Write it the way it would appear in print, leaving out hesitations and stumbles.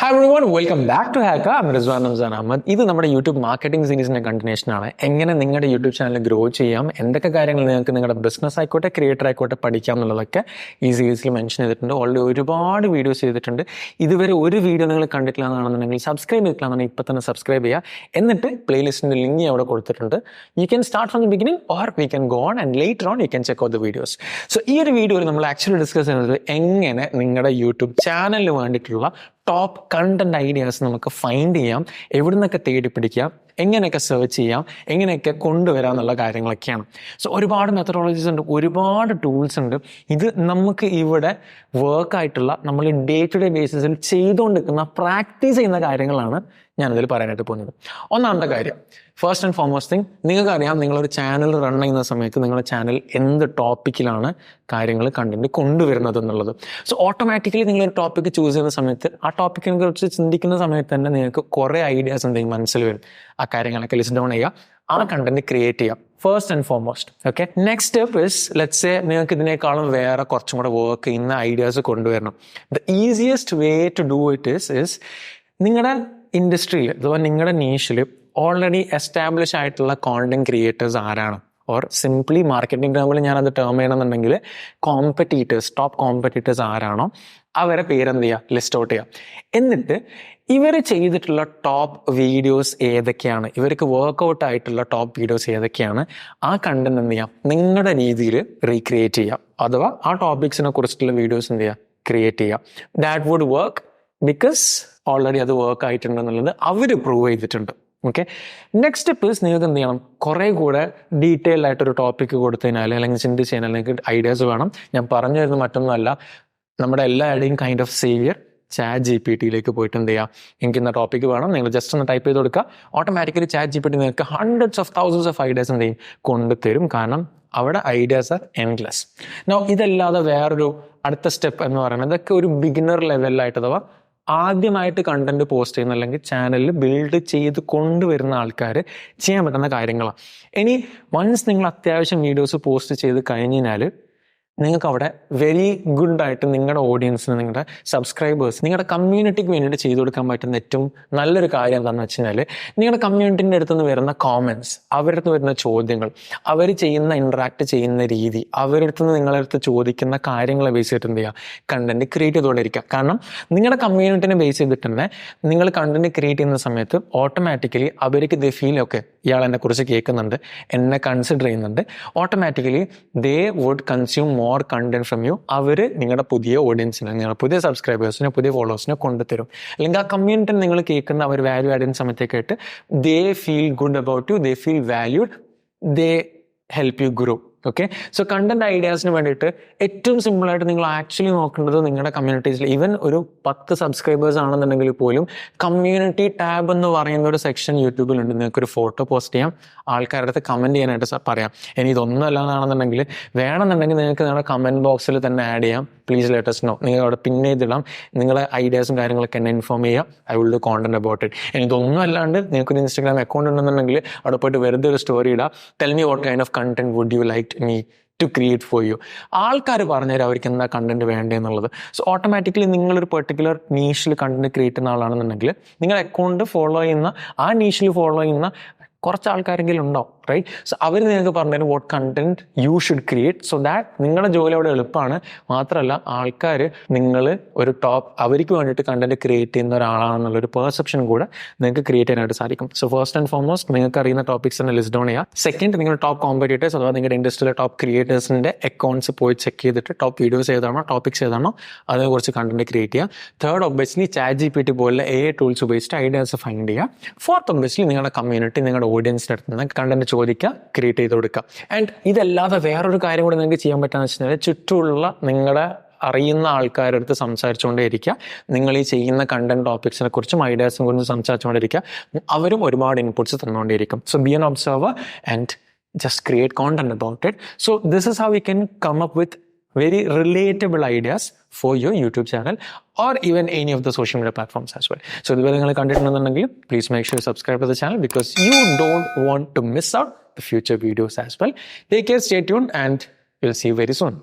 Hi everyone, welcome back to Hacker. I'm Rizwan Ramzan Ahmed. ഇത് നമ്മുടെ YouTube marketing സീരീസിന്റെ continuation ആണ്. എങ്ങനെ നിങ്ങളുടെ യൂട്യൂബ് ചാനൽ ഗ്രോ ചെയ്യാം, എന്തൊക്കെ കാര്യങ്ങൾ നിങ്ങൾക്ക് നിങ്ങളുടെ ബിസിനസ് ആയിക്കോട്ടെ ക്രിയേറ്റർ ആയിക്കോട്ടെ പഠിക്കാം എന്നുള്ളതൊക്കെ ഈ സീരീസിൽ മെൻഷൻ ചെയ്തിട്ടുണ്ട്. ഓൾറെഡി ഒരുപാട് വീഡിയോസ് ചെയ്തിട്ടുണ്ട്. ഇതുവരെ ഒരു വീഡിയോ നിങ്ങൾ കണ്ടിട്ടില്ല എന്നാണെന്നുണ്ടെങ്കിൽ സബ്സ്ക്രൈബ് ചെയ്തിട്ടില്ലാന്നുണ്ടെങ്കിൽ ഇപ്പം തന്നെ സബ്സ്ക്രൈബ് ചെയ്യുക. എന്നിട്ട് പ്ലേലിസ്റ്റിന്റെ ലിങ്ക് അവിടെ കൊടുത്തിട്ടുണ്ട്. You can start from the beginning or we can go on and later on you can check out the videos. So ഈ ഒരു വീഡിയോയിൽ നമ്മൾ ആക്ച്വലി ഡിസ്കസ് ചെയ്യുന്നത് എങ്ങനെ നിങ്ങളുടെ യൂട്യൂബ് ചാനലിന് വേണ്ടിയിട്ടുള്ള ടോപ്പ് കണ്ടന്റ് ഐഡിയാസ് നമുക്ക് ഫൈൻഡ് ചെയ്യാം, എവിടെ നിന്നൊക്കെ തേടി പിടിക്കാം, എങ്ങനെയൊക്കെ സെർച്ച് ചെയ്യാം, എങ്ങനെയൊക്കെ കൊണ്ടുവരാം എന്നുള്ള കാര്യങ്ങളൊക്കെയാണ്. സോ ഒരുപാട് മെത്തഡോളജീസ് ഉണ്ട്, ഒരുപാട് ടൂൾസ് ഉണ്ട്. ഇത് നമുക്ക് ഇവിടെ വർക്കായിട്ടുള്ള നമ്മൾ ഡേ ടു ഡേ ബേസിസിൽ ചെയ്തുകൊണ്ടിരിക്കുന്ന പ്രാക്ടീസ് ചെയ്യുന്ന കാര്യങ്ങളാണ് ഞാനിതിൽ പറയാനായിട്ട് പോകുന്നത്. ഒന്നാമത്തെ കാര്യം, ഫസ്റ്റ് ആൻഡ് ഫോർമോസ്റ്റ് തിങ്, നിങ്ങൾക്കറിയാം നിങ്ങളൊരു ചാനൽ റൺ ചെയ്യുന്ന സമയത്ത് നിങ്ങളുടെ ചാനൽ എന്ത് ടോപ്പിക്കിലാണ് കാര്യങ്ങൾ കണ്ടന്റ് കൊണ്ടുവരുന്നത് എന്നുള്ളത്. സോ ഓട്ടോമാറ്റിക്കലി നിങ്ങളൊരു ടോപ്പിക്ക് ചൂസ് ചെയ്യുന്ന സമയത്ത് ആ ടോപ്പിക്കിനെ കുറിച്ച് ചിന്തിക്കുന്ന സമയത്ത് തന്നെ നിങ്ങൾക്ക് കുറേ ഐഡിയാസ് എന്തെങ്കിലും മനസ്സിൽ വരും. ആ കാര്യങ്ങളൊക്കെ ലിസ്റ്റ് ഡൗൺ ചെയ്യുക, ആ കണ്ടന്റ് ക്രിയേറ്റ് ചെയ്യാം first and foremost. Okay, next step is let's say നിങ്ങൾക്ക് ഇതിനേക്കാളും വേറെ കുറച്ചും കൂടെ വർക്ക് ചെയ്യുന്ന ഐഡിയാസ് കൊണ്ടുവരണം. The easiest way to do it is നിങ്ങളുടെ ഇൻഡസ്ട്രിയിൽ അഥവാ നിങ്ങളുടെ നീഷിൽ ഓൾറെഡി എസ്റ്റാബ്ലിഷ് ആയിട്ടുള്ള കോണ്ടന്റ് ക്രിയേറ്റേഴ്സ് ആരാണ്, ഓർ സിംപ്ലി മാർക്കറ്റിംഗ് ടേമിൽ ഞാനത് ടേം ചെയ്യണമെന്നുണ്ടെങ്കിൽ കോമ്പറ്റീറ്റേഴ്സ്, ടോപ്പ് കോമ്പറ്റീറ്റേഴ്സ് ആരാണോ അവരെ പേരെന്ത് ചെയ്യുക, ലിസ്റ്റ് ഔട്ട് ചെയ്യുക. എന്നിട്ട് ഇവർ ചെയ്തിട്ടുള്ള ടോപ്പ് വീഡിയോസ് ഏതൊക്കെയാണ്, ഇവർക്ക് വർക്ക്ഔട്ട് ആയിട്ടുള്ള ടോപ്പ് വീഡിയോസ് ഏതൊക്കെയാണ്, ആ കണ്ടന്റ് എന്ത് ചെയ്യാം നിങ്ങളുടെ രീതിയിൽ റീക്രിയേറ്റ് ചെയ്യാം. അഥവാ ആ ടോപ്പിക്സിനെ കുറിച്ചിട്ടുള്ള വീഡിയോസ് എന്ത് ചെയ്യുക, ക്രിയേറ്റ് ചെയ്യാം. That would work because already അത് വർക്ക് ആയിട്ടുണ്ടെന്നുള്ളത് അവർ പ്രൂവ് ചെയ്തിട്ടുണ്ട്. ഓക്കെ, നെക്സ്റ്റ് സ്റ്റെപ്പ് നിങ്ങൾക്ക് എന്ത് ചെയ്യണം, കുറേ കൂടെ ഡീറ്റെയിൽ ആയിട്ടൊരു ടോപ്പിക്ക് കൊടുത്തതിനാൽ അല്ലെങ്കിൽ ചിന്തിച്ച് കഴിഞ്ഞാൽ നിങ്ങൾക്ക് ഐഡിയാസ് വേണം. ഞാൻ പറഞ്ഞു തരുന്നത് മറ്റൊന്നുമല്ല, നമ്മുടെ എല്ലാവരുടെയും കൈൻഡ് ഓഫ് സേവിയർ ChatGPT പോയിട്ട് എന്ത് ചെയ്യുക, എനിക്ക് ഇന്ന ടോപ്പിക്ക് വേണം, നിങ്ങൾ ജസ്റ്റ് ഒന്ന് ടൈപ്പ് ചെയ്ത് കൊടുക്കുക, ഓട്ടോമാറ്റിക്കലി ChatGPT നിങ്ങൾക്ക് hundreds of thousands of ideas എന്ത് ചെയ്യും കൊണ്ടുതരും. കാരണം അവിടെ ഐഡിയാസ് ആർ എൻഡ്ലെസ്. നോ ഇതല്ലാതെ വേറൊരു അടുത്ത സ്റ്റെപ്പ് എന്ന് പറയുന്നത് ഇതൊക്കെ ഒരു ബിഗിനർ ലെവലിലായിട്ട് അഥവാ ആദ്യമായിട്ട് കണ്ടന്റ് പോസ്റ്റ് ചെയ്യുന്ന അല്ലെങ്കിൽ ചാനലിൽ ബിൽഡ് ചെയ്ത് കൊണ്ടുവരുന്ന ആൾക്കാർ ചെയ്യാൻ പറ്റുന്ന കാര്യങ്ങളാണ്. ഇനി വൺസ് നിങ്ങൾ അത്യാവശ്യം വീഡിയോസ് പോസ്റ്റ് ചെയ്ത് കഴിഞ്ഞാൽ നിങ്ങൾക്ക് അവിടെ വെരി ഗുഡായിട്ട് നിങ്ങളുടെ ഓഡിയൻസിന്, നിങ്ങളുടെ സബ്സ്ക്രൈബേഴ്സ്, നിങ്ങളുടെ കമ്മ്യൂണിറ്റിക്ക് വേണ്ടിയിട്ട് ചെയ്തു കൊടുക്കാൻ പറ്റുന്ന ഏറ്റവും നല്ലൊരു കാര്യം എന്താണെന്ന് വെച്ച് കഴിഞ്ഞാൽ നിങ്ങളുടെ കമ്മ്യൂണിറ്റിൻ്റെ അടുത്ത് നിന്ന് വരുന്ന കോമൻസ്, അവരുടെ അടുത്ത് വരുന്ന ചോദ്യങ്ങൾ, അവർ ചെയ്യുന്ന ഇൻട്രാക്ട് ചെയ്യുന്ന രീതി, അവരുടെ അടുത്ത് നിന്ന് നിങ്ങളുടെ അടുത്ത് ചോദിക്കുന്ന കാര്യങ്ങളെ ബേസ് ചെയ്തിട്ട് എന്ത് ചെയ്യുക, കണ്ടന്റ് ക്രിയേറ്റ് ചെയ്തുകൊണ്ടിരിക്കുക. കാരണം നിങ്ങളുടെ കമ്മ്യൂണിറ്റിനെ ബേസ് ചെയ്തിട്ട് തന്നെ നിങ്ങൾ കണ്ടന്റ് ക്രിയേറ്റ് ചെയ്യുന്ന സമയത്ത് ഓട്ടോമാറ്റിക്കലി അവർക്ക് ദേ ഫീൽ ഓക്കെ ഇയാൾ എന്നെ കുറിച്ച് കേൾക്കുന്നുണ്ട്, എന്നെ കൺസിഡർ ചെയ്യുന്നുണ്ട്, automatically they would consume more content from you. അവർ നിങ്ങളുടെ പുതിയ ഓഡിയൻസിനെ, നിങ്ങളുടെ പുതിയ സബ്സ്ക്രൈബേഴ്സിനെ, പുതിയ ഫോളോവേഴ്സിനെ കൊണ്ടുതരും. അല്ലെങ്കിൽ ആ കമ്മ്യൂണിറ്റി നിങ്ങൾ കേൾക്കുന്ന അവർ വാല്യൂ ആഡ് ചെയ്യുന്ന സമയത്തേക്കായിട്ട് they feel good about you, they feel valued, they help you grow. Okay, so content ഐഡിയാസിന് വേണ്ടിയിട്ട് ഏറ്റവും സിമ്പിളായിട്ട് നിങ്ങൾ ആക്ച്വലി നോക്കേണ്ടത് നിങ്ങളുടെ കമ്മ്യൂണിറ്റീസിൽ ഈവൻ ഒരു 10 സബ്സ്ക്രൈബേഴ്സ് ആണെന്നുണ്ടെങ്കിൽ പോലും കമ്മ്യൂണിറ്റി ടാബ് എന്ന് പറയുന്ന ഒരു സെക്ഷൻ യൂട്യൂബിലുണ്ട്. നിങ്ങൾക്കൊരു ഫോട്ടോ പോസ്റ്റ് ചെയ്യാം, ആൾക്കാരുടെ അടുത്ത് കമൻറ്റ് ചെയ്യാനായിട്ട് പറയാം. ഇനി ഇതൊന്നും അല്ലാന്നാണെന്നുണ്ടെങ്കിൽ വേണമെന്നുണ്ടെങ്കിൽ നിങ്ങൾക്ക് നിങ്ങളുടെ കമൻറ്റ് ബോക്സിൽ തന്നെ ആഡ് ചെയ്യാം, പ്ലീസ് ലെറ്റ് us know. നിങ്ങൾ അവിടെ പിൻ ചെയ്തിടാം, നിങ്ങളുടെ ഐഡിയാസും കാര്യങ്ങളൊക്കെ എന്നെ ഇൻഫോം ചെയ്യുക, I will do content about it. ഇനി ഇതൊന്നും അല്ലാണ്ട് നിങ്ങൾക്കൊരു ഇൻസ്റ്റാഗ്രാം അക്കൗണ്ട് ഉണ്ടെന്നുണ്ടെങ്കിൽ അവിടെ പോയിട്ട് വെറുതെ ഒരു സ്റ്റോറി ഇടാം, tell me what kind of content would you like me to create for you. ആൾക്കാർ പറഞ്ഞുതരാം അവർക്ക് എന്താ കണ്ടന്റ് വേണ്ടതെന്നുള്ളത്. സോ ഓട്ടോമാറ്റിക്കലി നിങ്ങളൊരു പെർട്ടിക്കുലർ നീഷിൽ കണ്ടന്റ് ക്രിയേറ്റ് ചെയ്യുന്ന ആളാണെന്നുണ്ടെങ്കിൽ നിങ്ങളുടെ അക്കൗണ്ട് ഫോളോ ചെയ്യുന്ന, ആ നീഷിൽ ഫോളോ ചെയ്യുന്ന കുറച്ച് ആൾക്കാരെങ്കിലും ഉണ്ടാവും, റൈറ്റ്? സോ അവർ നിങ്ങൾക്ക് പറഞ്ഞുതരും what content you should create, so that നിങ്ങളുടെ ജോലി അവിടെ എളുപ്പമാണ്. മാത്രമല്ല ആൾക്കാർ നിങ്ങൾ ഒരു ടോപ്പ് അവർക്ക് വേണ്ടിയിട്ട് കണ്ടന്റ് ക്രിയേറ്റ് ചെയ്യുന്ന ഒരാളാണെന്നുള്ളൊരു പെർസെപ്ഷൻ കൂടെ നിങ്ങൾക്ക് ക്രിയേറ്റ് ചെയ്യാനായിട്ട് സാധിക്കും. സോ ഫസ്റ്റ് ആൻഡ് ഫോർമോസ്റ്റ് നിങ്ങൾക്ക് അറിയുന്ന ടോപ്പിക്സ് തന്നെ ലിസ്റ്റ് ഡൗൺ ചെയ്യുക. സെക്കൻഡ്, നിങ്ങളുടെ ടോപ്പ് കോമ്പറ്റീറ്റേഴ്സ് അഥവാ നിങ്ങളുടെ ഇൻഡസ്ട്രിയിലെ ടോപ്പ് ക്രിയേറ്റേഴ്സിൻ്റെ അക്കൗണ്ട്സ് പോയി ചെക്ക് ചെയ്തിട്ട് ടോപ്പ് വീഡിയോസ് ഏതാണോ, ടോപ്പിക്സ് ഏതാണോ അതിനെക്കുറിച്ച് കണ്ടന്റ് ക്രിയേറ്റ് ചെയ്യുക. തേർഡ്, ഒബ്വിയസ്ലി ChatGPT പോലുള്ള AI ടൂൾസ് ഉപയോഗിച്ചിട്ട് ഐഡിയാസ് ഫൈൻഡ് ചെയ്യുക. ഫോർത്ത്, ഒബ്വിയസ്ലി നിങ്ങളുടെ കമ്മ്യൂണിറ്റി, നിങ്ങളുടെ ഓഡിയൻസിൻ്റെ അടുത്ത് നിന്ന് കണ്ടന്റ് ചോദിക്കുക, ക്രിയേറ്റ് ചെയ്ത് കൊടുക്കുക. ആൻഡ് ഇതല്ലാതെ വേറൊരു കാര്യം കൂടി നിങ്ങൾക്ക് ചെയ്യാൻ പറ്റുകയെന്ന് വെച്ച് കഴിഞ്ഞാൽ ചുറ്റുമുള്ള നിങ്ങളുടെ അറിയുന്ന ആൾക്കാരുടെ അടുത്ത് സംസാരിച്ചുകൊണ്ടേയിരിക്കുക. നിങ്ങൾ ഈ ചെയ്യുന്ന കണ്ടന്റ് ടോപ്പിക്സിനെ കുറിച്ചും ഐഡിയാസിനെ കുറിച്ചും സംസാരിച്ചുകൊണ്ടിരിക്കുക. അവരും ഒരുപാട് ഇൻപുട്സ് തന്നുകൊണ്ടിരിക്കും. So be an observer and just create content about it. So this is how we can come up with very relatable ideas for your YouTube channel or even any of the social media platforms as well. So ഇതുവരെ നിങ്ങൾ കണ്ടിട്ടുണ്ടെന്നുണ്ടെങ്കിൽ please make sure you subscribe to the channel because you don't want to miss out the future videos as well. Take care, stay tuned and we'll see you very soon.